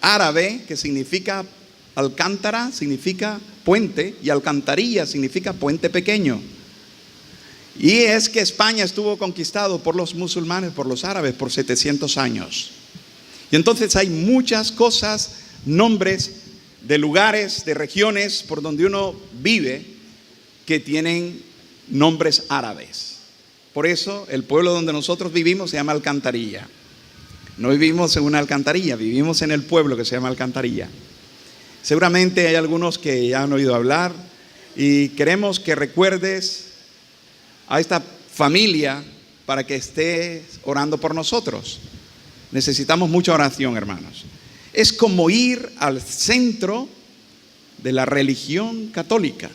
árabe que significa alcántara, significa puente, y alcantarilla significa puente pequeño. Y es que España estuvo conquistado por los musulmanes, por los árabes, por 700 años. Y entonces hay muchas cosas, nombres de lugares, de regiones por donde uno vive que tienen nombres árabes. Por eso el pueblo donde nosotros vivimos se llama Alcantarilla. No vivimos en una alcantarilla, vivimos en el pueblo que se llama Alcantarilla. Seguramente hay algunos que ya han oído hablar y queremos que recuerdes a esta familia para que estés orando por nosotros. Necesitamos mucha oración, hermanos. Es como ir al centro de la religión católica.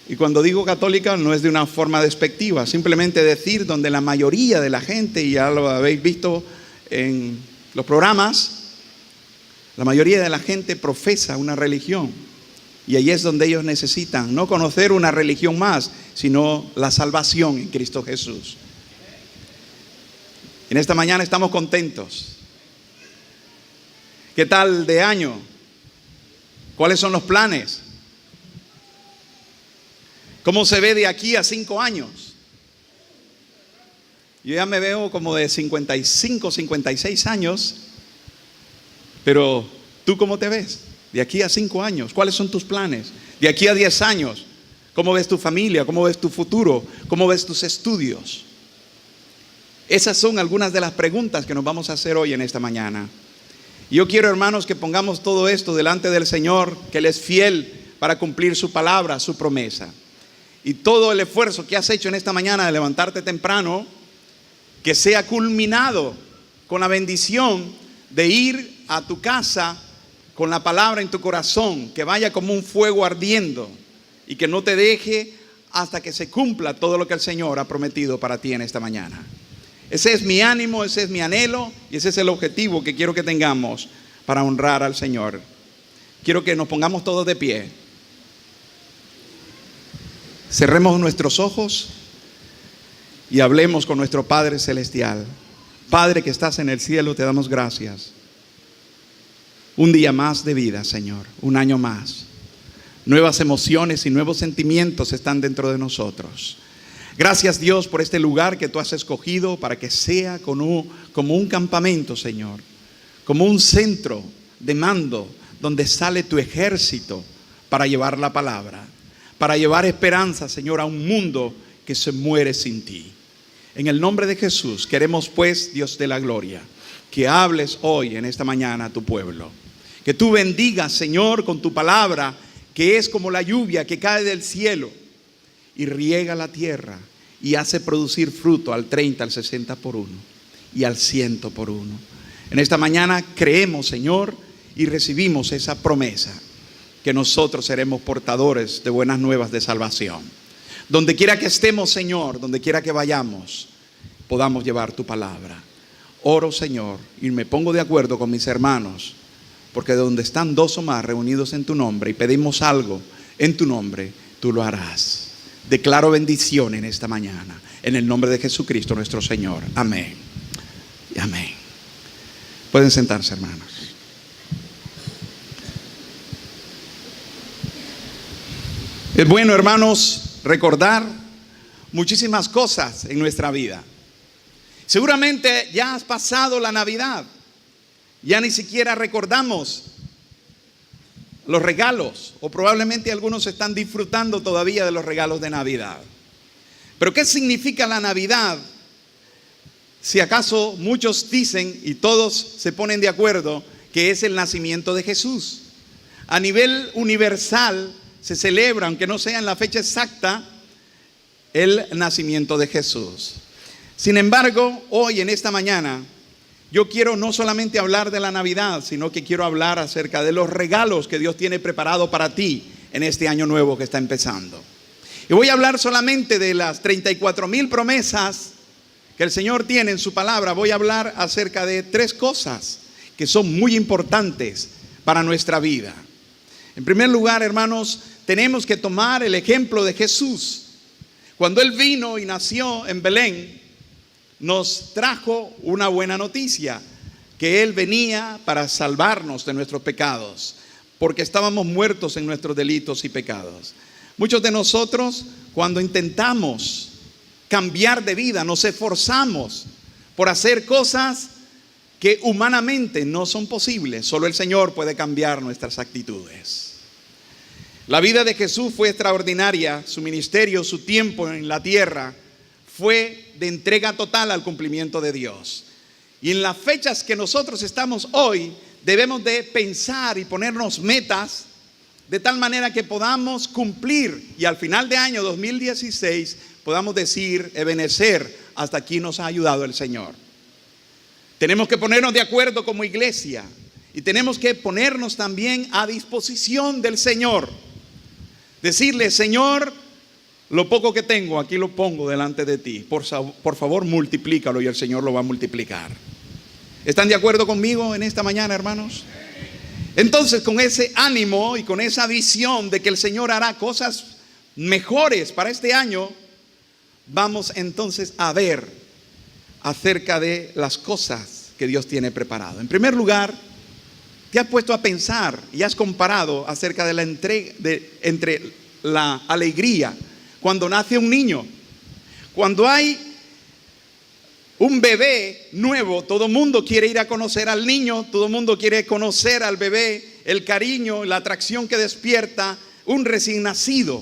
Y cuando digo católica no es de una forma despectiva, simplemente decir donde la mayoría de la gente, y ya lo habéis visto en los programas, la mayoría de la gente profesa una religión. Y ahí es donde ellos necesitan no conocer una religión más, sino la salvación en Cristo Jesús. En esta mañana estamos contentos. ¿Qué tal de año? ¿Cuáles son los planes? ¿Cómo se ve de aquí a 5 años? Yo ya me veo como de 55, 56 años. Pero ¿tú cómo te ves? De aquí a 5 años, ¿cuáles son tus planes? De aquí a 10 años, ¿cómo ves tu familia? ¿Cómo ves tu futuro? ¿Cómo ves tus estudios? Esas son algunas de las preguntas que nos vamos a hacer hoy en esta mañana. Yo quiero, hermanos, que pongamos todo esto delante del Señor, que Él es fiel para cumplir su palabra, su promesa. Y todo el esfuerzo que has hecho en esta mañana de levantarte temprano, que sea culminado con la bendición de ir a tu casa con la palabra en tu corazón, que vaya como un fuego ardiendo y que no te deje hasta que se cumpla todo lo que el Señor ha prometido para ti en esta mañana. Ese es mi ánimo, ese es mi anhelo y ese es el objetivo que quiero que tengamos para honrar al Señor. Quiero que nos pongamos todos de pie. Cerremos nuestros ojos y hablemos con nuestro Padre Celestial. Padre que estás en el cielo, te damos gracias. Un día más de vida, Señor, un año más. Nuevas emociones y nuevos sentimientos están dentro de nosotros. Gracias, Dios, por este lugar que tú has escogido para que sea como un campamento, Señor, como un centro de mando donde sale tu ejército para llevar la palabra, para llevar esperanza, Señor, a un mundo que se muere sin ti. En el nombre de Jesús queremos, pues, Dios de la gloria, que hables hoy en esta mañana a tu pueblo. Que tú bendigas, Señor, con tu palabra, que es como la lluvia que cae del cielo y riega la tierra y hace producir fruto al 30, al 60 por 1 y al 100 por 1. En esta mañana creemos, Señor, y recibimos esa promesa, que nosotros seremos portadores de buenas nuevas de salvación. Donde quiera que estemos, Señor, donde quiera que vayamos, podamos llevar tu palabra. Oro, Señor, y me pongo de acuerdo con mis hermanos, porque donde están 2 o más reunidos en tu nombre y pedimos algo en tu nombre, tú lo harás. Declaro bendición en esta mañana, en el nombre de Jesucristo nuestro Señor. Amén y amén. Pueden sentarse, hermanos. Es bueno, hermanos, recordar muchísimas cosas en nuestra vida. Seguramente ya has pasado la Navidad. Ya ni siquiera recordamos los regalos, o probablemente algunos están disfrutando todavía de los regalos de Navidad. Pero ¿qué significa la Navidad? Si acaso muchos dicen, y todos se ponen de acuerdo, que es el nacimiento de Jesús. A nivel universal se celebra, aunque no sea en la fecha exacta, el nacimiento de Jesús. Sin embargo, hoy en esta mañana, yo quiero no solamente hablar de la Navidad, sino que quiero hablar acerca de los regalos que Dios tiene preparado para ti en este año nuevo que está empezando. Y voy a hablar solamente de las 34,000 promesas que el Señor tiene en su palabra. Voy a hablar acerca de 3 cosas que son muy importantes para nuestra vida. En primer lugar, hermanos, tenemos que tomar el ejemplo de Jesús. Cuando Él vino y nació en Belén, nos trajo una buena noticia. que Él venía para salvarnos de nuestros pecados, porque estábamos muertos en nuestros delitos y pecados. Muchos de nosotros, cuando intentamos cambiar de vida, nos esforzamos por hacer cosas que humanamente no son posibles. Solo el Señor puede cambiar nuestras actitudes. La vida de Jesús fue extraordinaria. Su ministerio, su tiempo en la tierra fue de entrega total al cumplimiento de Dios. Y en las fechas que nosotros estamos hoy, debemos de pensar y ponernos metas de tal manera que podamos cumplir y al final de año 2016 podamos decir, Ebenezer, hasta aquí nos ha ayudado el Señor. Tenemos que ponernos de acuerdo como iglesia y tenemos que ponernos también a disposición del Señor. Decirle, Señor, lo poco que tengo, aquí lo pongo delante de ti. Por favor, multiplícalo y el Señor lo va a multiplicar. ¿Están de acuerdo conmigo en esta mañana, hermanos? Entonces, con ese ánimo y con esa visión de que el Señor hará cosas mejores para este año, vamos entonces a ver acerca de las cosas que Dios tiene preparado. En primer lugar, ¿te has puesto a pensar y has comparado acerca de la entrega entre la alegría cuando nace un niño? Cuando hay un bebé nuevo, todo el mundo quiere ir a conocer al niño, todo el mundo quiere conocer al bebé, el cariño, la atracción que despierta un recién nacido.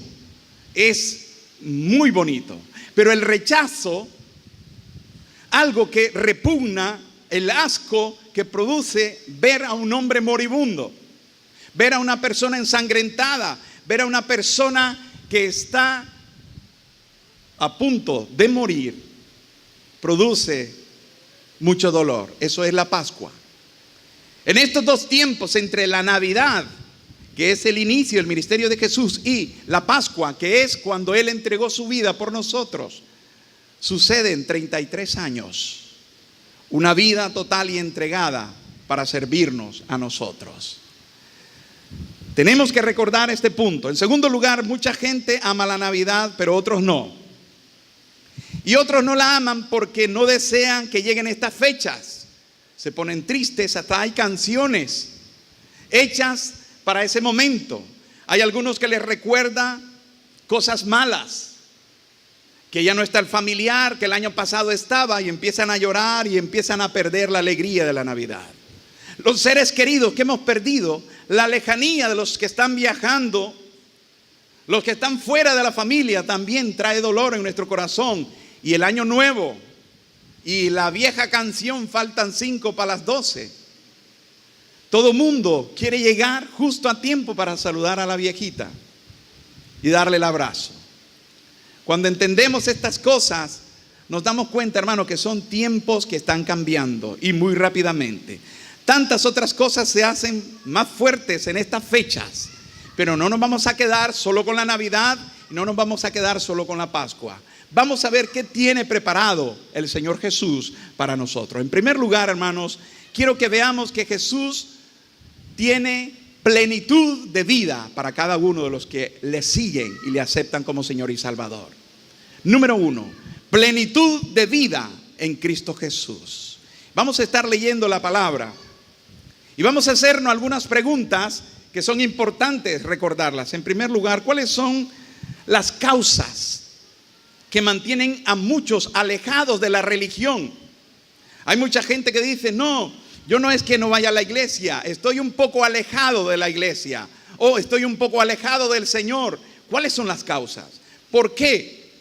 Es muy bonito, pero el rechazo, algo que repugna, el asco que produce ver a un hombre moribundo, ver a una persona ensangrentada, ver a una persona que está a punto de morir, produce mucho dolor. Eso es la Pascua. En estos dos tiempos, entre la Navidad, que es el inicio del ministerio de Jesús, y la Pascua, que es cuando Él entregó su vida por nosotros, suceden 33 años. Una vida total y entregada para servirnos a nosotros. Tenemos que recordar este punto. En segundo lugar, mucha gente ama la Navidad, pero otros no. Y otros no la aman porque no desean que lleguen estas fechas. Se ponen tristes, hasta hay canciones hechas para ese momento. Hay algunos que les recuerda cosas malas, que ya no está el familiar que el año pasado estaba, y empiezan a llorar y empiezan a perder la alegría de la Navidad. Los seres queridos que hemos perdido, la lejanía de los que están viajando, los que están fuera de la familia, también trae dolor en nuestro corazón. Y el año nuevo y la vieja canción, faltan 5 para las 12. Todo mundo quiere llegar justo a tiempo para saludar a la viejita y darle el abrazo. Cuando entendemos estas cosas, nos damos cuenta, hermano, que son tiempos que están cambiando y muy rápidamente. Tantas otras cosas se hacen más fuertes en estas fechas, pero no nos vamos a quedar solo con la Navidad y no nos vamos a quedar solo con la Pascua. Vamos a ver qué tiene preparado el Señor Jesús para nosotros. En primer lugar, hermanos, quiero que veamos que Jesús tiene plenitud de vida para cada uno de los que le siguen y le aceptan como Señor y Salvador. Número 1, plenitud de vida en Cristo Jesús. Vamos a estar leyendo la palabra y vamos a hacernos algunas preguntas que son importantes recordarlas. En primer lugar, ¿cuáles son las causas que mantienen a muchos alejados de la religión? Hay mucha gente que dice, no, yo no es que no vaya a la iglesia, estoy un poco alejado de la iglesia, o estoy un poco alejado del Señor. ¿Cuáles son las causas? ¿Por qué?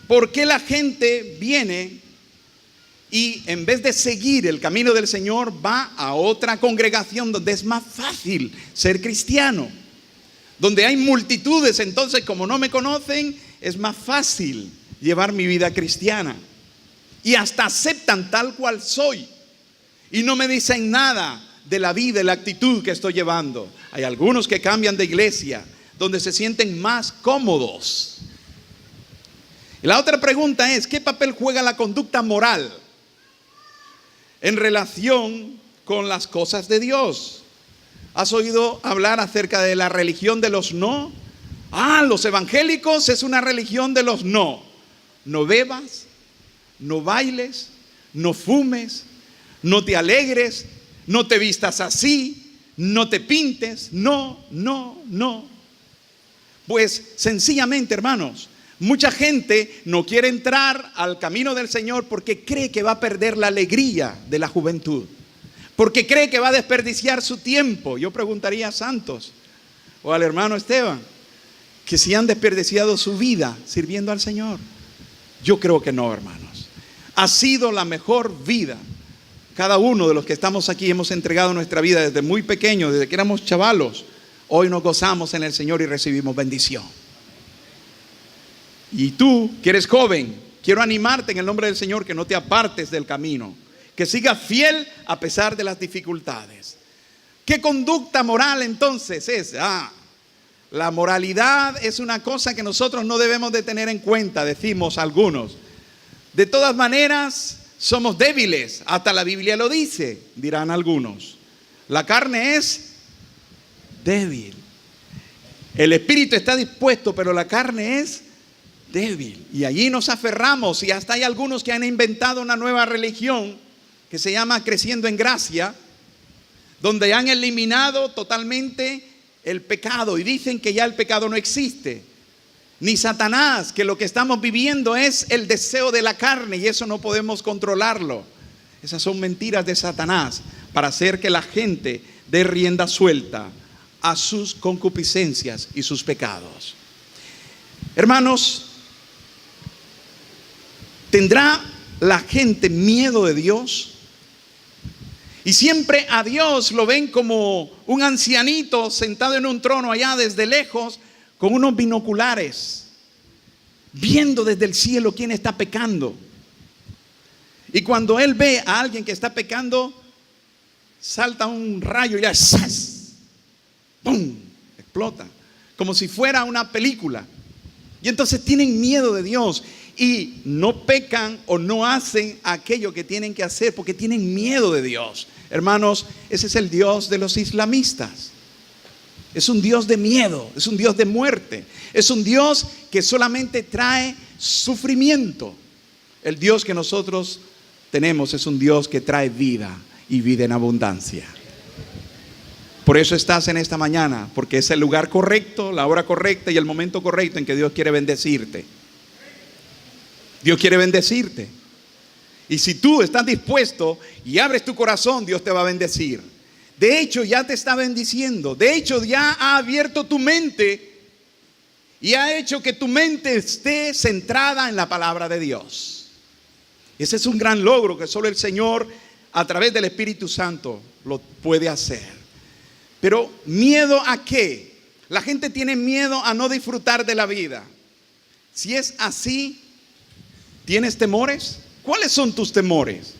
¿Por qué la gente viene y en vez de seguir el camino del Señor va a otra congregación donde es más fácil ser cristiano? Donde hay multitudes, entonces como no me conocen, es más fácil llevar mi vida cristiana. Y hasta aceptan tal cual soy. Y no me dicen nada de la vida y la actitud que estoy llevando. Hay algunos que cambian de iglesia, donde se sienten más cómodos. Y la otra pregunta es, ¿qué papel juega la conducta moral en relación con las cosas de Dios? ¿Has oído hablar acerca de la religión de los no? Los evangélicos es una religión de los no. No bebas, no bailes, no fumes, no te alegres, no te vistas así, no te pintes, no. Pues sencillamente, hermanos, mucha gente no quiere entrar al camino del Señor porque cree que va a perder la alegría de la juventud, porque cree que va a desperdiciar su tiempo. Yo preguntaría a Santos o al hermano Esteban que si han desperdiciado su vida sirviendo al Señor. Yo creo que no, hermanos. Ha sido la mejor vida. Cada uno de los que estamos aquí hemos entregado nuestra vida desde muy pequeños, desde que éramos chavalos. Hoy nos gozamos en el Señor y recibimos bendición. Y tú, que eres joven, quiero animarte en el nombre del Señor que no te apartes del camino, que sigas fiel a pesar de las dificultades. ¿Qué conducta moral entonces es? La moralidad es una cosa que nosotros no debemos de tener en cuenta, decimos algunos. De todas maneras, somos débiles, hasta la Biblia lo dice, dirán algunos. La carne es débil. El espíritu está dispuesto, pero la carne es débil. Y allí nos aferramos, y hasta hay algunos que han inventado una nueva religión que se llama Creciendo en Gracia, donde han eliminado totalmente el pecado y dicen que ya el pecado no existe, ni Satanás, que lo que estamos viviendo es el deseo de la carne y eso no podemos controlarlo. Esas son mentiras de Satanás para hacer que la gente dé rienda suelta a sus concupiscencias y sus pecados. Hermanos, ¿tendrá la gente miedo de Dios? Y siempre a Dios lo ven como un ancianito sentado en un trono allá desde lejos con unos binoculares, viendo desde el cielo quién está pecando. Y cuando Él ve a alguien que está pecando, salta un rayo y ya ¡zas! ¡Pum! Explota, como si fuera una película. Y entonces tienen miedo de Dios y no pecan o no hacen aquello que tienen que hacer porque tienen miedo de Dios. Hermanos, ese es el Dios de los islamistas. Es un Dios de miedo, es un Dios de muerte, es un Dios que solamente trae sufrimiento. El Dios que nosotros tenemos es un Dios que trae vida y vida en abundancia. Por eso estás en esta mañana, porque es el lugar correcto, la hora correcta y el momento correcto en que Dios quiere bendecirte. Dios quiere bendecirte. Y si tú estás dispuesto y abres tu corazón, Dios te va a bendecir. De hecho, ya te está bendiciendo. De hecho, ya ha abierto tu mente y ha hecho que tu mente esté centrada en la palabra de Dios. Ese es un gran logro que solo el Señor, a través del Espíritu Santo, lo puede hacer. Pero ¿miedo a qué? La gente tiene miedo a no disfrutar de la vida. Si es así, ¿tienes temores? ¿Cuáles son tus temores?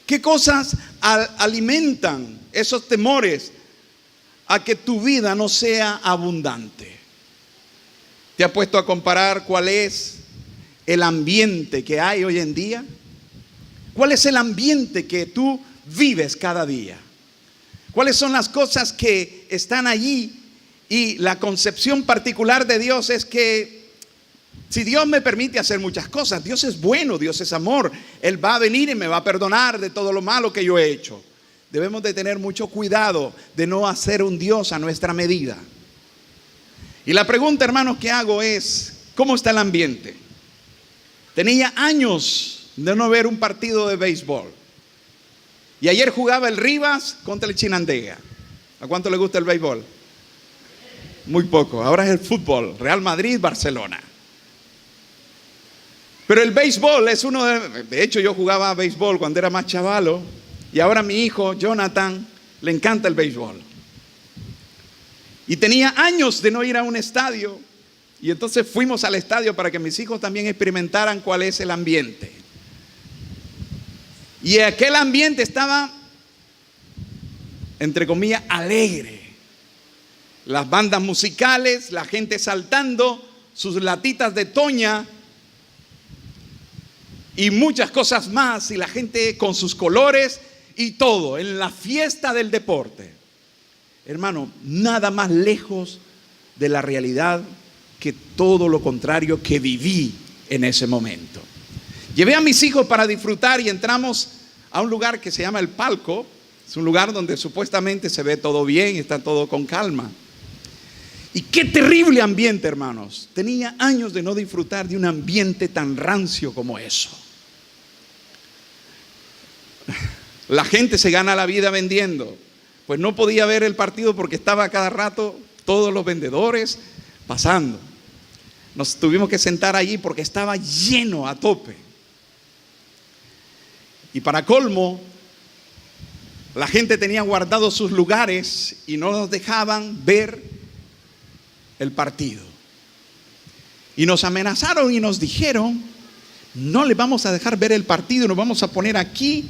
¿Qué cosas alimentan esos temores a que tu vida no sea abundante? ¿Te has puesto a comparar cuál es el ambiente que hay hoy en día? ¿Cuál es el ambiente que tú vives cada día? ¿Cuáles son las cosas que están allí? Y la concepción particular de Dios es que si Dios me permite hacer muchas cosas, Dios es bueno, Dios es amor. Él va a venir y me va a perdonar de todo lo malo que yo he hecho. Debemos de tener mucho cuidado de no hacer un Dios a nuestra medida. Y la pregunta, hermanos, que hago es, ¿cómo está el ambiente? Tenía años de no ver un partido de béisbol. Y ayer jugaba el Rivas contra el Chinandega. ¿A cuánto le gusta el béisbol? Muy poco. Ahora es el fútbol, Real Madrid, Barcelona. Pero el béisbol es uno de hecho yo jugaba béisbol cuando era más chavalo y ahora mi hijo Jonathan le encanta el béisbol. Y tenía años de no ir a un estadio y entonces fuimos al estadio para que mis hijos también experimentaran cuál es el ambiente. Y aquel ambiente estaba, entre comillas, alegre. Las bandas musicales, la gente saltando, sus latitas de toña y muchas cosas más, y la gente con sus colores y todo, en la fiesta del deporte. Hermano, nada más lejos de la realidad que todo lo contrario que viví en ese momento. Llevé a mis hijos para disfrutar y entramos a un lugar que se llama El Palco. Es un lugar donde supuestamente se ve todo bien, está todo con calma. Y qué terrible ambiente, hermanos. Tenía años de no disfrutar de un ambiente tan rancio como eso. La gente se gana la vida vendiendo. Pues no podía ver el partido porque estaba a cada rato todos los vendedores pasando. Nos tuvimos que sentar allí porque estaba lleno a tope. Y para colmo, la gente tenía guardados sus lugares y no nos dejaban ver el partido. Y nos amenazaron y nos dijeron: no le vamos a dejar ver el partido, nos vamos a poner aquí.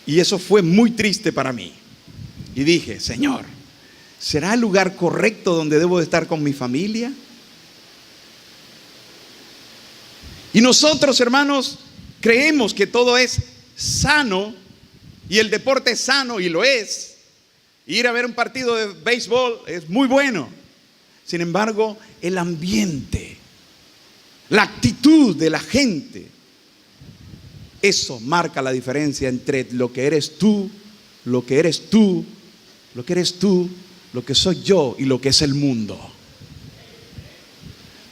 Y eso fue muy triste para mí. Y dije: Señor, ¿será el lugar correcto donde debo de estar con mi familia? Y nosotros, hermanos, creemos que todo es sano y el deporte es sano, y lo es. Ir a ver un partido de béisbol es muy bueno. Sin embargo, el ambiente, la actitud de la gente, eso marca la diferencia entre lo que eres tú, lo que eres tú, lo que eres tú, lo que soy yo y lo que es el mundo.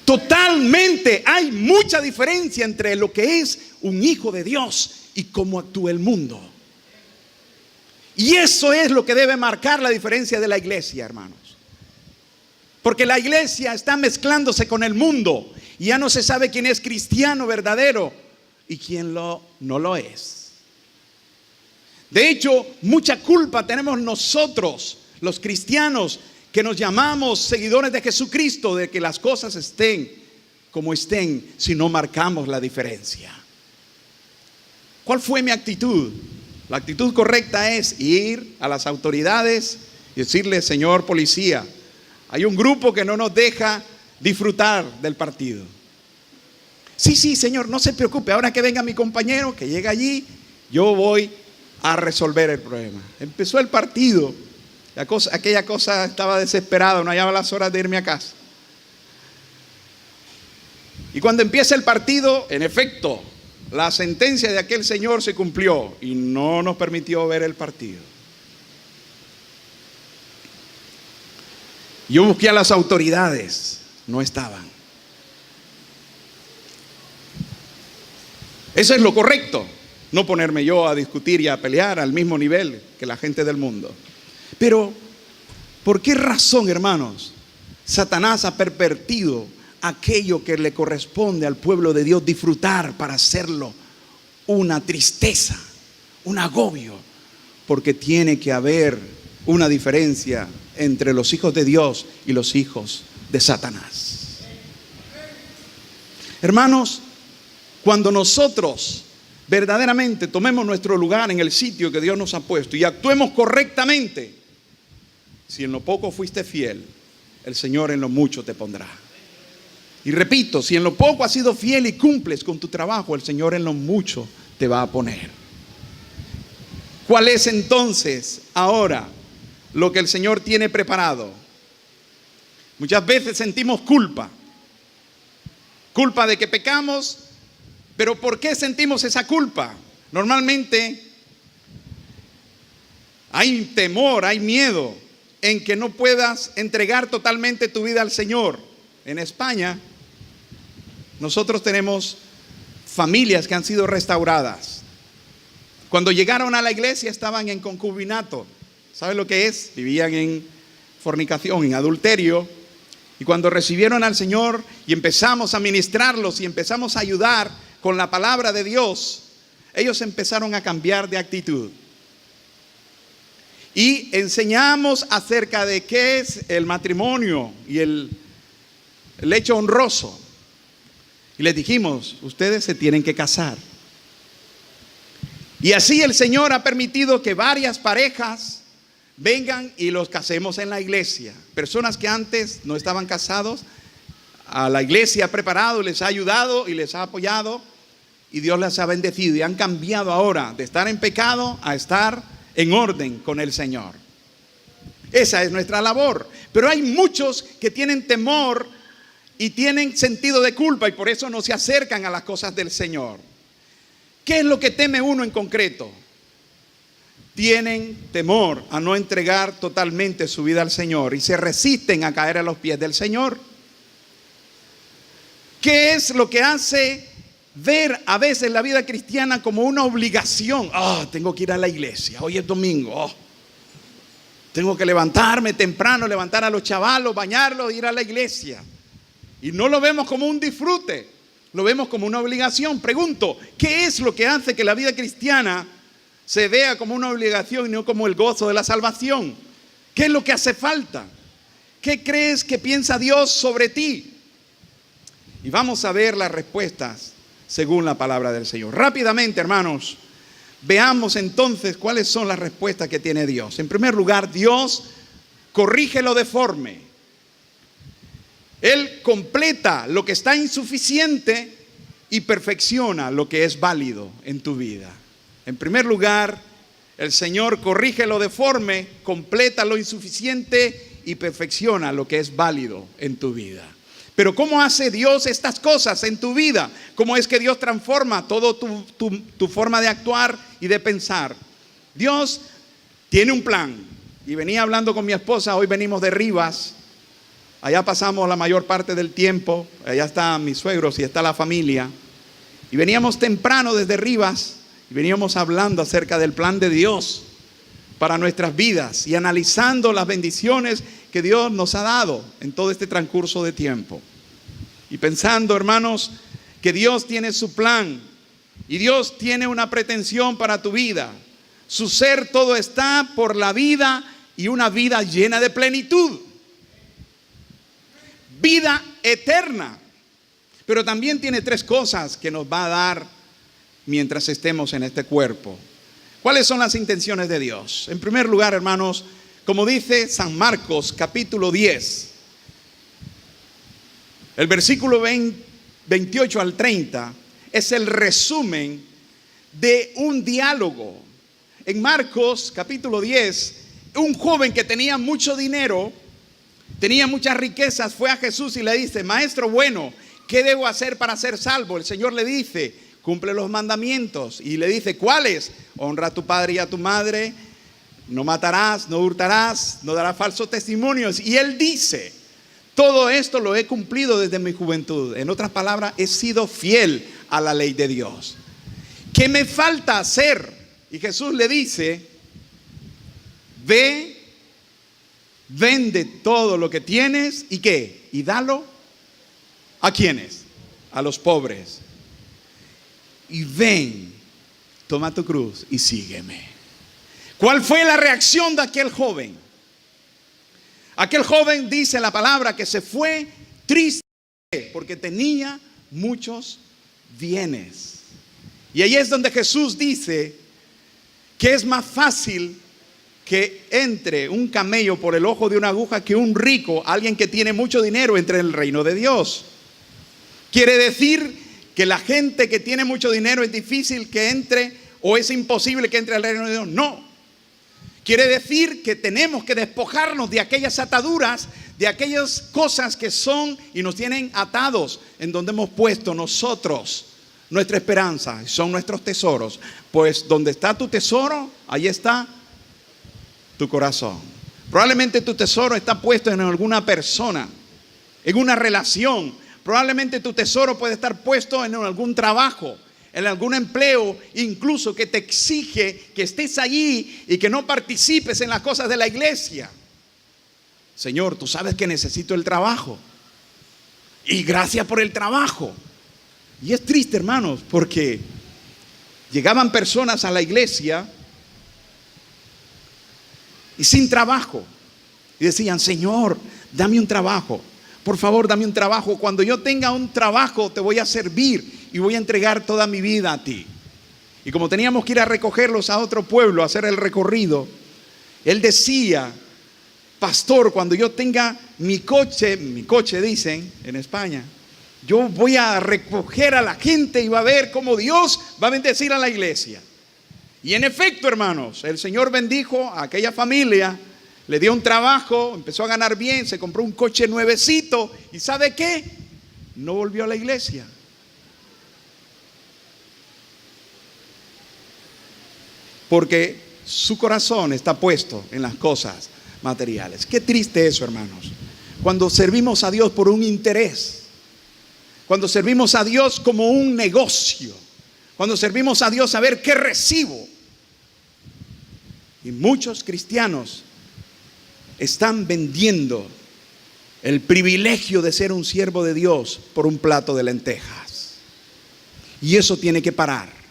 Totalmente hay mucha diferencia entre lo que es un hijo de Dios y cómo actúa el mundo. Y eso es lo que debe marcar la diferencia de la iglesia, hermanos. Porque la iglesia está mezclándose con el mundo y ya no se sabe quién es cristiano verdadero y quién no lo es. De hecho, mucha culpa tenemos nosotros, los cristianos, que nos llamamos seguidores de Jesucristo, de que las cosas estén como estén si no marcamos la diferencia. ¿Cuál fue mi actitud? La actitud correcta es ir a las autoridades y decirle: señor policía, hay un grupo que no nos deja disfrutar del partido. Sí, señor, no se preocupe, ahora que venga mi compañero, que llega allí, yo voy a resolver el problema. Empezó el partido. Aquella cosa estaba desesperada, no hallaba las horas de irme a casa. Y cuando empieza el partido, en efecto, la sentencia de aquel señor se cumplió y no nos permitió ver el partido. Yo busqué a las autoridades, no estaban. Eso es lo correcto, no ponerme yo a discutir y a pelear al mismo nivel que la gente del mundo. Pero, ¿por qué razón, hermanos, Satanás ha pervertido aquello que le corresponde al pueblo de Dios disfrutar para hacerlo una tristeza, un agobio? Porque tiene que haber una diferencia entre los hijos de Dios y los hijos de Satanás. Hermanos, cuando nosotros verdaderamente tomemos nuestro lugar en el sitio que Dios nos ha puesto y actuemos correctamente, si en lo poco fuiste fiel, el Señor en lo mucho te pondrá. Y repito, si en lo poco has sido fiel y cumples con tu trabajo, el Señor en lo mucho te va a poner. ¿Cuál es entonces ahora lo que el Señor tiene preparado? Muchas veces sentimos culpa de que pecamos, pero ¿por qué sentimos esa culpa? Normalmente hay temor, hay miedo en que no puedas entregar totalmente tu vida al Señor. En España, nosotros tenemos familias que han sido restauradas. Cuando llegaron a la iglesia estaban en concubinato. ¿Saben lo que es? Vivían en fornicación, en adulterio. Y cuando recibieron al Señor y empezamos a ministrarlos y empezamos a ayudar con la palabra de Dios, ellos empezaron a cambiar de actitud. Y enseñamos acerca de qué es el matrimonio y el hecho honroso. Y les dijimos: ustedes se tienen que casar. Y así el Señor ha permitido que varias parejas vengan y los casemos en la iglesia. Personas que antes no estaban casados, a la iglesia ha preparado, les ha ayudado y les ha apoyado. Y Dios les ha bendecido y han cambiado ahora de estar en pecado a estar en orden con el Señor. Esa es nuestra labor. Pero hay muchos que tienen temor y tienen sentido de culpa y por eso no se acercan a las cosas del Señor. ¿Qué es lo que teme uno en concreto? Tienen temor a no entregar totalmente su vida al Señor y se resisten a caer a los pies del Señor. ¿Qué es lo que hace ver a veces la vida cristiana como una obligación? Tengo que ir a la iglesia, hoy es domingo. Tengo que levantarme temprano, levantar a los chavalos, bañarlos, ir a la iglesia. Y no lo vemos como un disfrute, lo vemos como una obligación. Pregunto, ¿qué es lo que hace que la vida cristiana se vea como una obligación y no como el gozo de la salvación? ¿Qué es lo que hace falta? ¿Qué crees que piensa Dios sobre ti? Y vamos a ver las respuestas según la palabra del Señor. Rápidamente, hermanos, veamos entonces cuáles son las respuestas que tiene Dios. En primer lugar, Dios corrige lo deforme. Él completa lo que está insuficiente y perfecciona lo que es válido en tu vida. En primer lugar, el Señor corrige lo deforme, completa lo insuficiente y perfecciona lo que es válido en tu vida. Pero ¿cómo hace Dios estas cosas en tu vida? ¿Cómo es que Dios transforma toda tu forma de actuar y de pensar? Dios tiene un plan. Y venía hablando con mi esposa, hoy venimos de Rivas. Allá pasamos la mayor parte del tiempo. Allá están mis suegros y está la familia. Y veníamos temprano desde Rivas y veníamos hablando acerca del plan de Dios para nuestras vidas y analizando las bendiciones que Dios nos ha dado en todo este transcurso de tiempo. Y pensando, hermanos, que Dios tiene su plan y Dios tiene una pretensión para tu vida. Su ser todo está por la vida y una vida llena de plenitud. Vida eterna. Pero también tiene tres cosas que nos va a dar mientras estemos en este cuerpo. ¿Cuáles son las intenciones de Dios? En primer lugar, hermanos, como dice San Marcos, capítulo 10, el versículo 28 al 30, es el resumen de un diálogo. En Marcos, capítulo 10, un joven que tenía mucho dinero, tenía muchas riquezas, fue a Jesús y le dice: Maestro bueno, ¿qué debo hacer para ser salvo? El Señor le dice: cumple los mandamientos. Y le dice: ¿cuáles? Honra a tu padre y a tu madre. No matarás, no hurtarás, no darás falsos testimonios. Y él dice: todo esto lo he cumplido desde mi juventud. En otras palabras, he sido fiel a la ley de Dios. ¿Qué me falta hacer? Y Jesús le dice: ve, vende todo lo que tienes y ¿qué? Y dalo. ¿A quiénes? A los pobres. Y ven, toma tu cruz y sígueme. ¿Cuál fue la reacción de aquel joven? Aquel joven, dice la palabra, que se fue triste porque tenía muchos bienes. Y ahí es donde Jesús dice que es más fácil que entre un camello por el ojo de una aguja que un rico, alguien que tiene mucho dinero, entre en el reino de Dios. Quiere decir que la gente que tiene mucho dinero es difícil que entre, o es imposible que entre al reino de Dios. No. Quiere decir que tenemos que despojarnos de aquellas ataduras, de aquellas cosas que son y nos tienen atados, en donde hemos puesto nosotros nuestra esperanza, son nuestros tesoros. Pues donde está tu tesoro, ahí está tu corazón. Probablemente tu tesoro está puesto en alguna persona, en una relación. Probablemente tu tesoro puede estar puesto en algún trabajo, en algún empleo, incluso que te exige que estés allí y que no participes en las cosas de la iglesia. Señor, tú sabes que necesito el trabajo. Y gracias por el trabajo. Y es triste, hermanos, porque llegaban personas a la iglesia y sin trabajo. Y decían: Señor, dame un trabajo. Por favor, dame un trabajo. Cuando yo tenga un trabajo te voy a servir y voy a entregar toda mi vida a ti. Y como teníamos que ir a recogerlos a otro pueblo, a hacer el recorrido, él decía: pastor, cuando yo tenga mi coche dicen en España, yo voy a recoger a la gente y va a ver cómo Dios va a bendecir a la iglesia. Y en efecto, hermanos, el Señor bendijo a aquella familia. Le dio un trabajo, empezó a ganar bien, se compró un coche nuevecito. ¿Y sabe qué? No volvió a la iglesia. porque su corazón está puesto en las cosas materiales. Qué triste eso, hermanos. Cuando servimos a Dios por un interés, cuando servimos a Dios como un negocio, cuando servimos a Dios a ver qué recibo. Y muchos cristianos están vendiendo el privilegio de ser un siervo de Dios por un plato de lentejas. Y eso tiene que parar.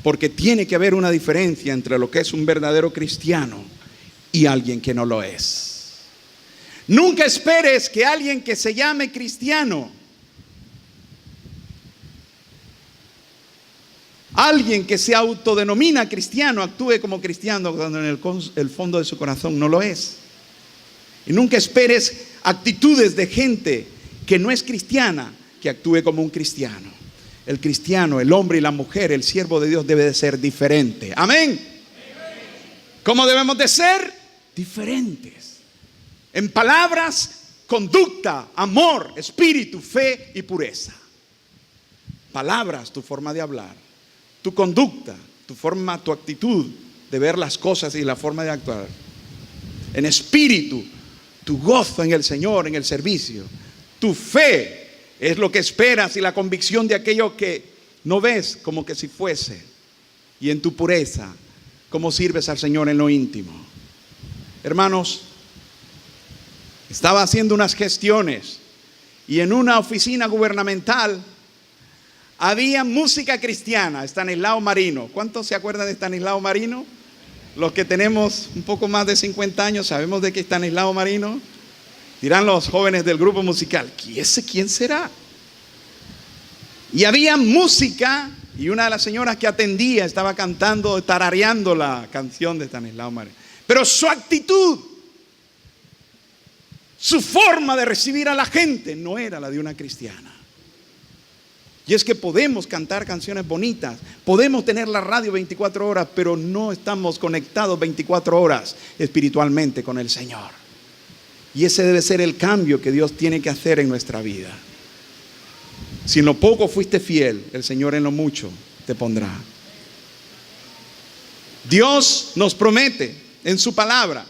Porque tiene que haber una diferencia entre lo que es un verdadero cristiano y alguien que no lo es. Nunca esperes que alguien que se llame cristiano, alguien que se autodenomina cristiano, actúe como cristiano cuando en el fondo de su corazón no lo es. Y nunca esperes actitudes de gente que no es cristiana que actúe como un cristiano. El cristiano, el hombre y la mujer, el siervo de Dios debe de ser diferente. Amén. ¿Cómo debemos de ser? Diferentes. En palabras, conducta, amor, espíritu, fe y pureza. Palabras, tu forma de hablar. Tu conducta, tu forma, tu actitud de ver las cosas y la forma de actuar. En espíritu, tu gozo en el Señor, en el servicio. Tu fe es lo que esperas y la convicción de aquello que no ves como que si fuese. Y en tu pureza, cómo sirves al Señor en lo íntimo. Hermanos, estaba haciendo unas gestiones y en una oficina gubernamental había música cristiana, Estanislao Marino. ¿Cuántos se acuerdan de Estanislao Marino? Los que tenemos un poco más de 50 años sabemos de qué es Estanislao Marino. Dirán los jóvenes del grupo musical, ¿y ese quién será? Y había música y una de las señoras que atendía estaba cantando, tarareando la canción de Estanislao Marino. Pero su actitud, su forma de recibir a la gente no era la de una cristiana. Y es que podemos cantar canciones bonitas, podemos tener la radio 24 horas, pero no estamos conectados 24 horas espiritualmente con el Señor. Y ese debe ser el cambio que Dios tiene que hacer en nuestra vida. Si en lo poco fuiste fiel, el Señor en lo mucho te pondrá. Dios nos promete en su palabra.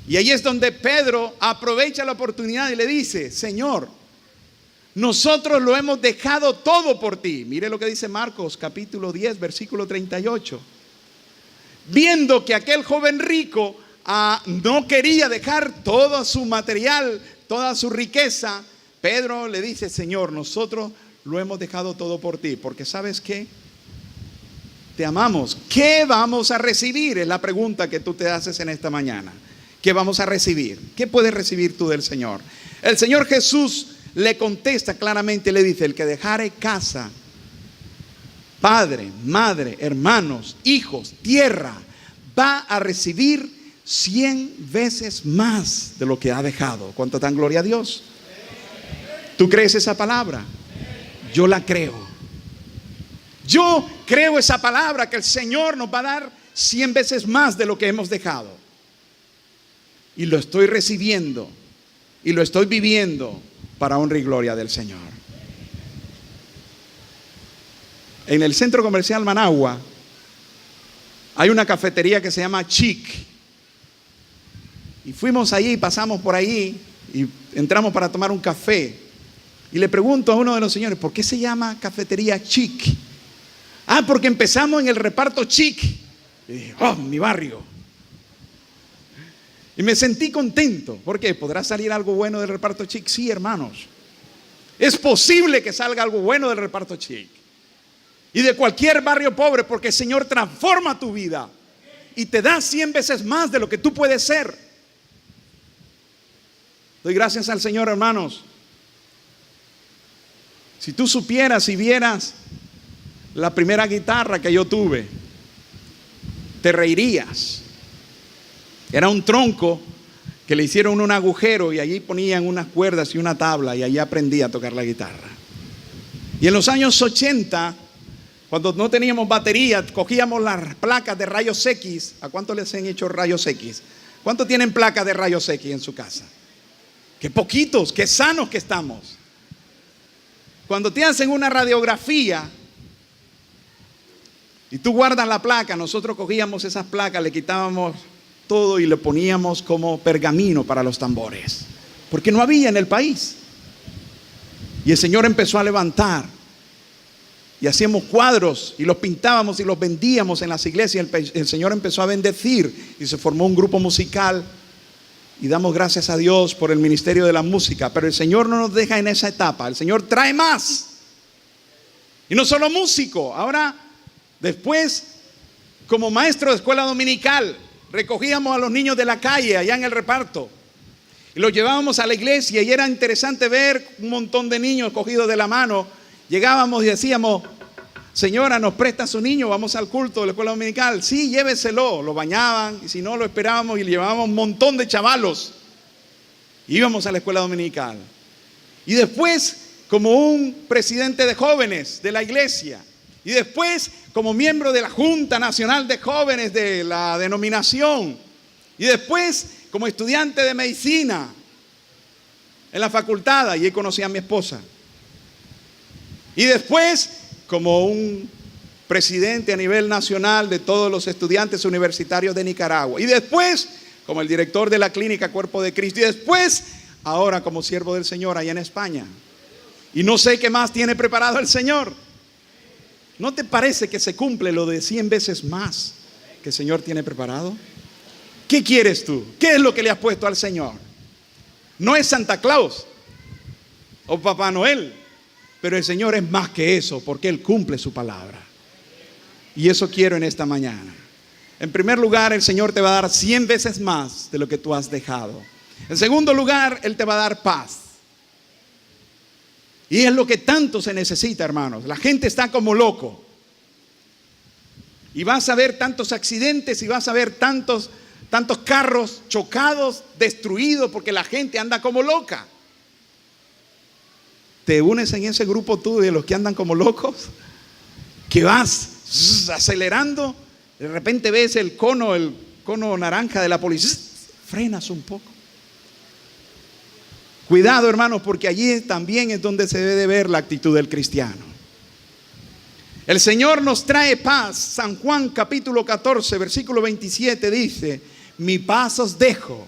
Y ahí es donde Pedro aprovecha la oportunidad y le dice, Señor, nosotros lo hemos dejado todo por ti. Mire lo que dice Marcos capítulo 10, versículo 38. Viendo que aquel joven rico no quería dejar todo su material, toda su riqueza, Pedro le dice, Señor, nosotros lo hemos dejado todo por ti. Porque ¿sabes qué? Te amamos. ¿Qué vamos a recibir? Es la pregunta que tú te haces en esta mañana. ¿Qué vamos a recibir? ¿Qué puedes recibir tú del Señor? El Señor Jesús le contesta claramente, le dice, el que dejare casa, padre, madre, hermanos, hijos, tierra, va a recibir 100 veces más de lo que ha dejado. ¿Cuánto dan gloria a Dios? ¿Tú crees esa palabra? Yo la creo. Yo creo esa palabra que el Señor nos va a dar 100 veces más de lo que hemos dejado. Y lo estoy recibiendo y lo estoy viviendo para honra y gloria del Señor. En el centro comercial Managua hay una cafetería que se llama Chic. Y fuimos allí, pasamos por ahí y entramos para tomar un café. Y le pregunto a uno de los señores, ¿por qué se llama cafetería Chic? Ah, porque empezamos en el reparto Chic. Y dije, oh, mi barrio. Y me sentí contento. ¿Por qué? ¿Podrá salir algo bueno del reparto Chic? Sí, hermanos. Es posible que salga algo bueno del reparto Chic. Y de cualquier barrio pobre, porque el Señor transforma tu vida y te da 100 veces más de lo que tú puedes ser. Doy gracias al Señor, hermanos. Si tú supieras y vieras la primera guitarra que yo tuve, te reirías. Era un tronco que le hicieron un agujero y allí ponían unas cuerdas y una tabla y allí aprendí a tocar la guitarra. Y en los años 80, cuando no teníamos batería, cogíamos las placas de rayos X. ¿A cuánto les han hecho rayos X? ¿Cuántos tienen placas de rayos X en su casa? ¡Qué poquitos! ¡Qué sanos que estamos! Cuando te hacen una radiografía, Y tú guardas la placa. Nosotros cogíamos esas placas, le quitábamos todo y le poníamos como pergamino para los tambores, porque no había en el país. Y el Señor empezó a levantar, y hacíamos cuadros y los pintábamos y los vendíamos en las iglesias. El Señor empezó a bendecir y se formó un grupo musical, y damos gracias a Dios por el ministerio de la música. Pero el Señor no nos deja en esa etapa. El Señor trae más, y no solo músico. Ahora, después, como maestro de escuela dominical, recogíamos a los niños de la calle allá en el reparto y los llevábamos a la iglesia, y era interesante ver un montón de niños cogidos de la mano. Llegábamos y decíamos: señora, ¿nos presta su niño? Vamos al culto de la escuela dominical. Sí, lléveselo. Lo bañaban, y si no, lo esperábamos y le llevábamos un montón de chavalos. Íbamos a la escuela dominical. Y después, como un presidente de jóvenes de la iglesia, y después como miembro de la Junta Nacional de Jóvenes de la denominación, y después como estudiante de medicina en la facultad. Y ahí conocí a mi esposa. Y después como un presidente a nivel nacional de todos los estudiantes universitarios de Nicaragua. Y después como el director de la clínica Cuerpo de Cristo. Y después ahora como siervo del Señor allá en España. Y no sé qué más tiene preparado el Señor. ¿No te parece que se cumple lo de 100 veces más que el Señor tiene preparado? ¿Qué quieres tú? ¿Qué es lo que le has puesto al Señor? No es Santa Claus o Papá Noel, pero el Señor es más que eso, porque Él cumple su palabra. Y eso quiero en esta mañana. En primer lugar, el Señor te va a dar 100 veces más de lo que tú has dejado. En segundo lugar, Él te va a dar paz. Y es lo que tanto se necesita, hermanos. La gente está como loco. Y vas a ver tantos accidentes, y vas a ver tantos carros chocados, destruidos, porque la gente anda como loca. ¿Te unes en ese grupo tú de los que andan como locos? Que vas acelerando, de repente ves el cono naranja de la policía, frenas un poco. Cuidado, hermanos, porque allí también es donde se debe de ver la actitud del cristiano. El Señor nos trae paz. San Juan capítulo 14, versículo 27 dice: mi paz os dejo,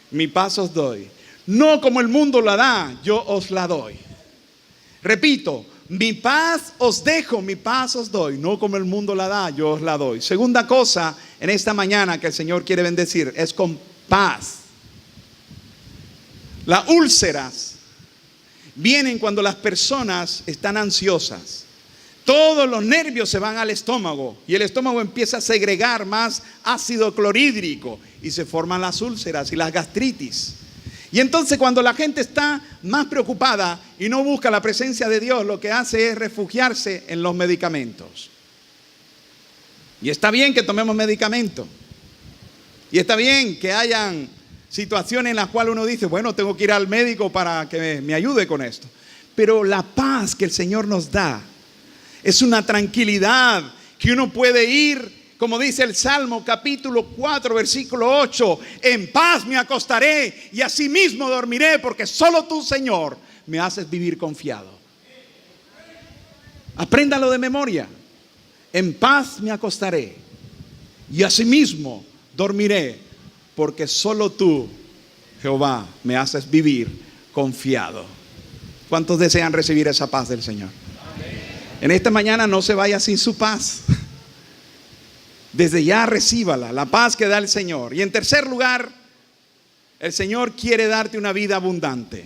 mi paz os doy. No como el mundo la da, yo os la doy. Repito, mi paz os dejo, mi paz os doy. No como el mundo la da, yo os la doy. Segunda cosa en esta mañana que el Señor quiere bendecir es con paz. Las úlceras vienen cuando las personas están ansiosas. Todos los nervios se van al estómago, y el estómago empieza a segregar más ácido clorhídrico, y se forman las úlceras y las gastritis. Y entonces, cuando la gente está más preocupada y no busca la presencia de Dios, lo que hace es refugiarse en los medicamentos. Y está bien que tomemos medicamentos, y está bien que hayan situaciones en las cuales uno dice: bueno, tengo que ir al médico para que me ayude con esto. Pero la paz que el Señor nos da es una tranquilidad que uno puede ir, como dice el Salmo capítulo 4 versículo 8: en paz me acostaré y asimismo dormiré, porque solo tú, Señor, me haces vivir confiado. Apréndalo de memoria. En paz me acostaré y asimismo dormiré, porque solo tú, Jehová, me haces vivir confiado. ¿Cuántos desean recibir esa paz del Señor? En esta mañana no se vaya sin su paz. Desde ya recíbala, la paz que da el Señor. Y en tercer lugar, el Señor quiere darte una vida abundante.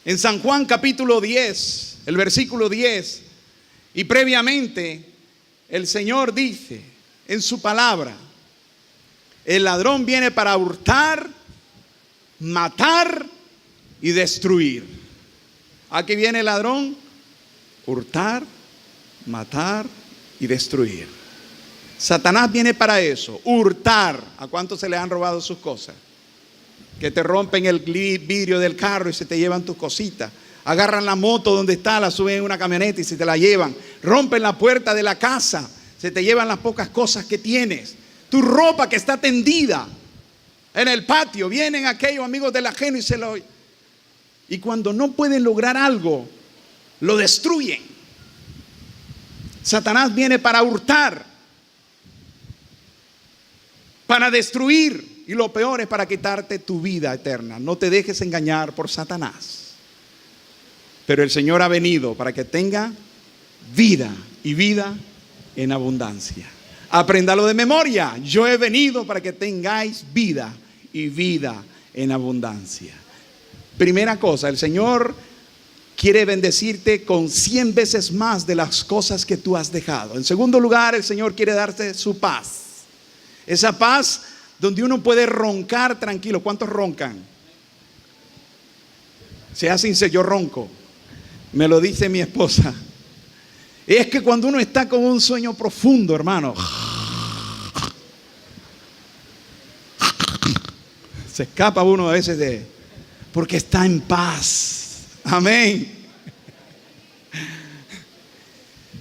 En San Juan capítulo 10, el versículo 10, y previamente el Señor dice en su palabra: el ladrón viene para hurtar, matar y destruir. ¿A qué viene el ladrón? Hurtar, matar y destruir. Satanás viene para eso, hurtar. ¿A cuántos se le han robado sus cosas? Que te rompen el vidrio del carro y se te llevan tus cositas. Agarran la moto donde está, la suben en una camioneta y se te la llevan. Rompen la puerta de la casa, se te llevan las pocas cosas que tienes. Tu ropa que está tendida en el patio, vienen aquellos amigos del ajeno y se lo... Y cuando no pueden lograr algo, lo destruyen. Satanás viene para hurtar, para destruir, y lo peor es para quitarte tu vida eterna. No te dejes engañar por Satanás. Pero el Señor ha venido para que tenga vida y vida en abundancia. Apréndalo de memoria. Yo he venido para que tengáis vida y vida en abundancia. Primera cosa, el Señor quiere bendecirte con 100 veces más de las cosas que tú has dejado. En segundo lugar, el Señor quiere darte su paz. Esa paz donde uno puede roncar tranquilo. ¿Cuántos roncan? Sea sincero, yo ronco. Me lo dice mi esposa. Es que cuando uno está con un sueño profundo, hermano, se escapa uno a veces porque está en paz. Amén.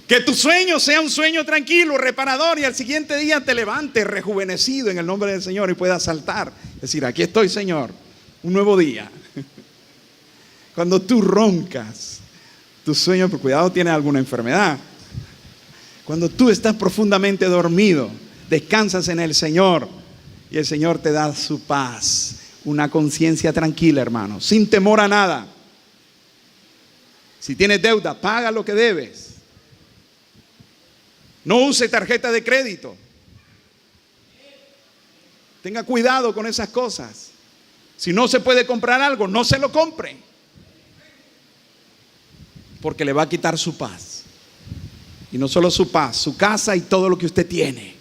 Que tu sueño sea un sueño tranquilo, reparador, y al siguiente día te levantes rejuvenecido en el nombre del Señor y puedas saltar. Decir, aquí estoy, Señor, un nuevo día. Cuando tú roncas, tu sueño, por cuidado, tiene alguna enfermedad. Cuando tú estás profundamente dormido, descansas en el Señor y el Señor te da su paz, una conciencia tranquila, hermano, sin temor a nada. Si tienes deuda, paga lo que debes. No use tarjeta de crédito. Tenga cuidado con esas cosas. Si no se puede comprar algo, no se lo compre, porque le va a quitar su paz. Y no solo su paz, su casa y todo lo que usted tiene.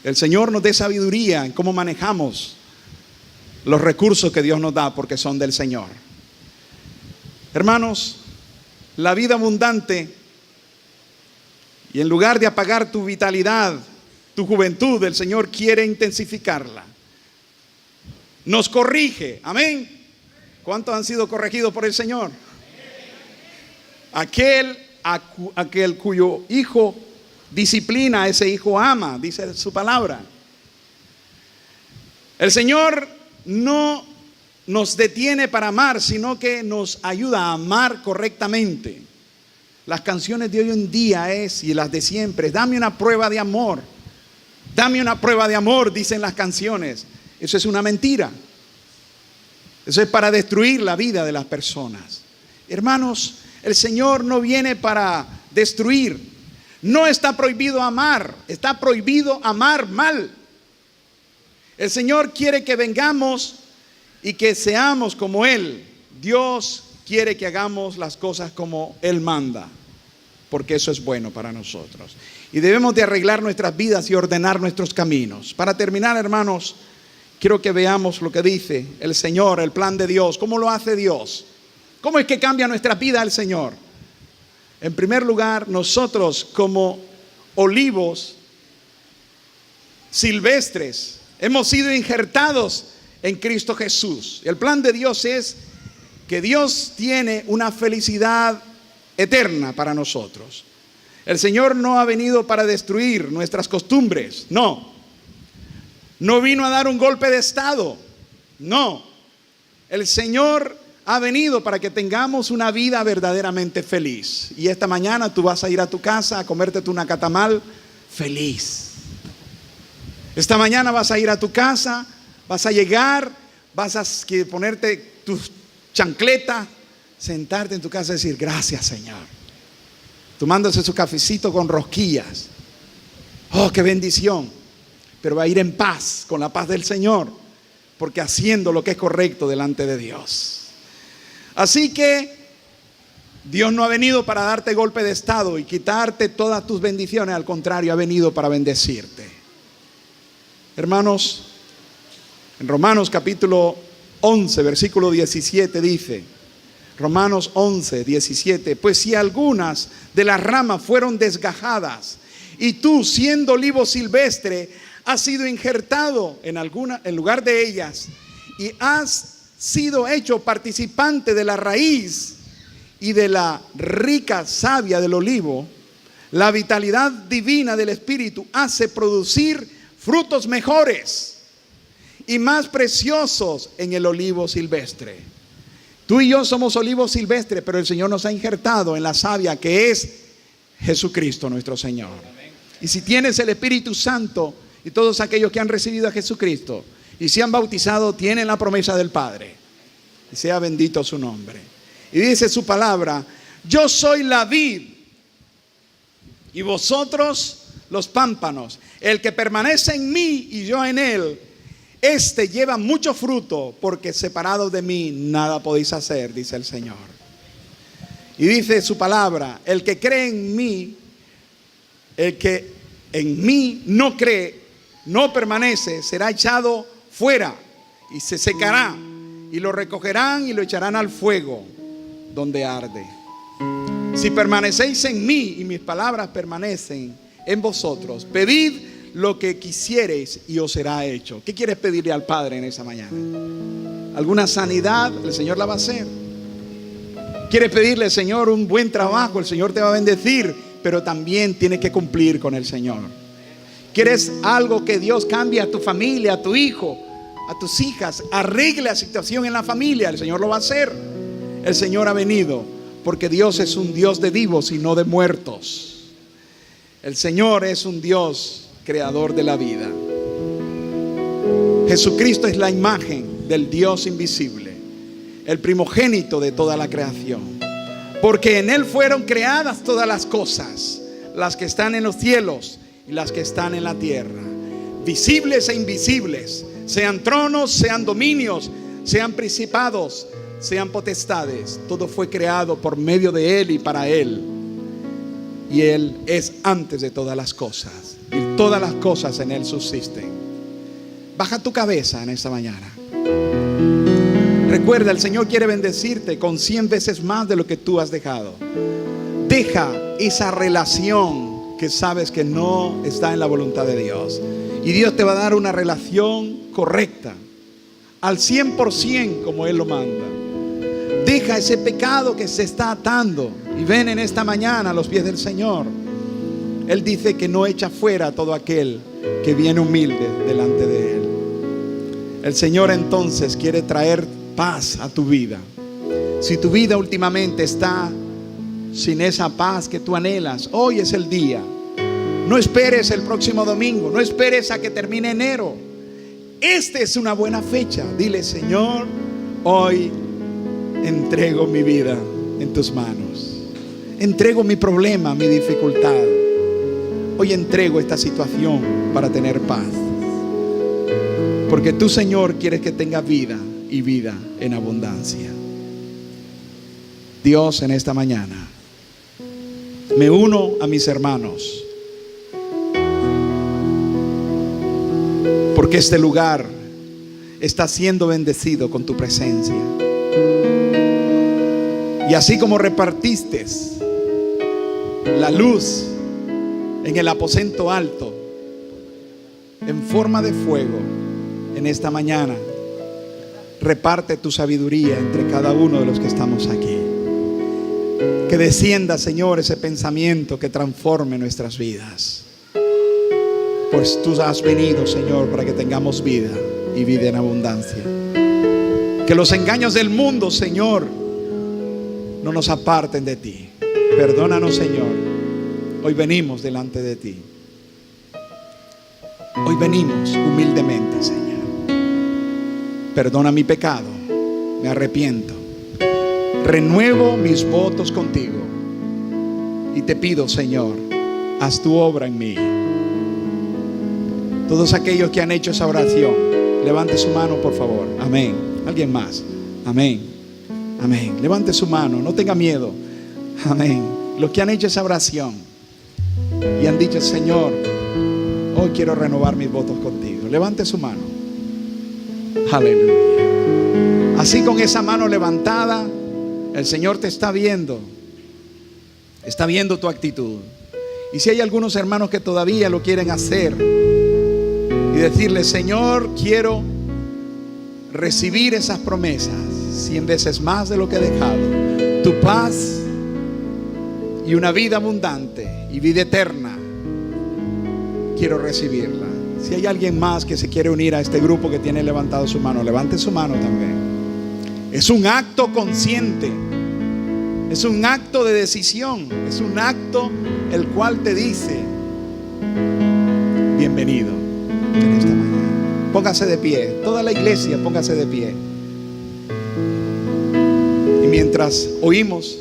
El Señor nos dé sabiduría en cómo manejamos los recursos que Dios nos da, porque son del Señor. Hermanos, la vida abundante, y en lugar de apagar tu vitalidad, tu juventud, el Señor quiere intensificarla. Nos corrige, amén. ¿Cuántos han sido corregidos por el Señor? Aquel cuyo hijo disciplina, ese hijo ama, dice su palabra. El Señor no nos detiene para amar, sino que nos ayuda a amar correctamente. Las canciones de hoy en día y las de siempre, dame una prueba de amor. Dame una prueba de amor, dicen las canciones. Eso es una mentira. Eso es para destruir la vida de las personas. Hermanos, el Señor no viene para destruir. No está prohibido amar, está prohibido amar mal. El Señor quiere que vengamos y que seamos como Él. Dios quiere que hagamos las cosas como Él manda, porque eso es bueno para nosotros. Y debemos de arreglar nuestras vidas y ordenar nuestros caminos. Para terminar, hermanos, quiero que veamos lo que dice el Señor, el plan de Dios. ¿Cómo lo hace Dios? ¿Cómo es que cambia nuestra vida el Señor? En primer lugar, nosotros como olivos silvestres hemos sido injertados en Cristo Jesús. El plan de Dios es que Dios tiene una felicidad eterna para nosotros. El Señor no ha venido para destruir nuestras costumbres, no. No vino a dar un golpe de estado, no. El Señor ha venido para que tengamos una vida verdaderamente feliz. Y esta mañana tú vas a ir a tu casa a comerte tu nacatamal feliz. Esta mañana vas a ir a tu casa, vas a llegar, vas a ponerte tus chancletas, sentarte en tu casa y decir, gracias, Señor. Tomándose su cafecito con rosquillas. Oh, qué bendición. Pero va a ir en paz, con la paz del Señor, porque haciendo lo que es correcto delante de Dios. Así que Dios no ha venido para darte golpe de estado y quitarte todas tus bendiciones. Al contrario, ha venido para bendecirte. Hermanos, en Romanos capítulo 11, versículo 17 dice, Romanos 11, 17, pues si algunas de las ramas fueron desgajadas y tú, siendo olivo silvestre, has sido injertado en lugar de ellas y has sido hecho participante de la raíz y de la rica savia del olivo, la vitalidad divina del Espíritu hace producir frutos mejores y más preciosos en el olivo silvestre. Tú y yo somos olivos silvestres, pero el Señor nos ha injertado en la savia que es Jesucristo nuestro Señor. Y si tienes el Espíritu Santo, y todos aquellos que han recibido a Jesucristo y se han bautizado tienen la promesa del Padre. Y sea bendito su nombre. Y dice su palabra: yo soy la vid y vosotros los pámpanos. El que permanece en mí y yo en él, este lleva mucho fruto, porque separado de mí nada podéis hacer, dice el Señor. Y dice su palabra: el que cree en mí, el que en mí no cree, no permanece, será echado fuera y se secará, y lo recogerán y lo echarán al fuego donde arde. Si permanecéis en mí y mis palabras permanecen en vosotros, pedid lo que quisiereis y os será hecho. ¿Qué quieres pedirle al Padre en esa mañana? ¿Alguna sanidad? El Señor la va a hacer. ¿Quieres pedirle al Señor un buen trabajo? El Señor te va a bendecir, pero también tienes que cumplir con el Señor. ¿Quieres algo que Dios cambie a tu familia, a tu hijo, a tus hijas? Arregle la situación en la familia. El Señor lo va a hacer. El Señor ha venido porque Dios es un Dios de vivos y no de muertos. El Señor es un Dios creador de la vida. Jesucristo es la imagen del Dios invisible, el primogénito de toda la creación, porque en Él fueron creadas todas las cosas, las que están en los cielos y las que están en la tierra, visibles e invisibles, sean tronos, sean dominios, sean principados, sean potestades. Todo fue creado por medio de Él y para Él, y Él es antes de todas las cosas, y todas las cosas en Él subsisten. Baja tu cabeza en esta mañana. Recuerda, el Señor quiere bendecirte con 100 veces más de lo que tú has dejado. Deja esa relación que sabes que no está en la voluntad de Dios, y Dios te va a dar una relación correcta, al 100% como Él lo manda. Deja ese pecado que se está atando y ven en esta mañana a los pies del Señor. Él dice que no echa fuera a todo aquel que viene humilde delante de Él. El Señor entonces quiere traer paz a tu vida. Si tu vida últimamente está sin esa paz que tú anhelas, hoy es el día. No esperes el próximo domingo, no esperes a que termine enero. Esta es una buena fecha. Dile: Señor, hoy entrego mi vida en tus manos. Entrego mi problema, mi dificultad. Hoy entrego esta situación para tener paz. Porque tú, Señor, quieres que tenga vida y vida en abundancia. Dios, en esta mañana me uno a mis hermanos, porque este lugar está siendo bendecido con tu presencia. Y así como repartiste la luz en el aposento alto en forma de fuego, en esta mañana reparte tu sabiduría entre cada uno de los que estamos aquí. Que descienda, Señor, ese pensamiento que transforme nuestras vidas. Pues tú has venido, Señor, para que tengamos vida y vida en abundancia. Que los engaños del mundo, Señor, no nos aparten de ti. Perdónanos, Señor. Hoy venimos delante de ti. Hoy venimos humildemente, Señor. Perdona mi pecado, me arrepiento. Renuevo mis votos contigo. Y te pido, Señor, haz tu obra en mí. Todos aquellos que han hecho esa oración, levante su mano, por favor. Amén. ¿Alguien más? Amén. Amén. Levante su mano, no tenga miedo. Amén. Los que han hecho esa oración y han dicho: Señor, hoy quiero renovar mis votos contigo. Levante su mano. Aleluya. Así, con esa mano levantada, el Señor te está viendo. Está viendo tu actitud. Y si hay algunos hermanos que todavía lo quieren hacer y decirle: Señor, quiero recibir esas promesas 100 veces más de lo que he dejado, tu paz y una vida abundante y vida eterna, quiero recibirla. Si hay alguien más que se quiere unir a este grupo que tiene levantado su mano, levante su mano también. Es un acto consciente. Es un acto de decisión. Es un acto el cual te dice: bienvenido en esta mañana. Póngase de pie. Toda la iglesia, póngase de pie. Y mientras oímos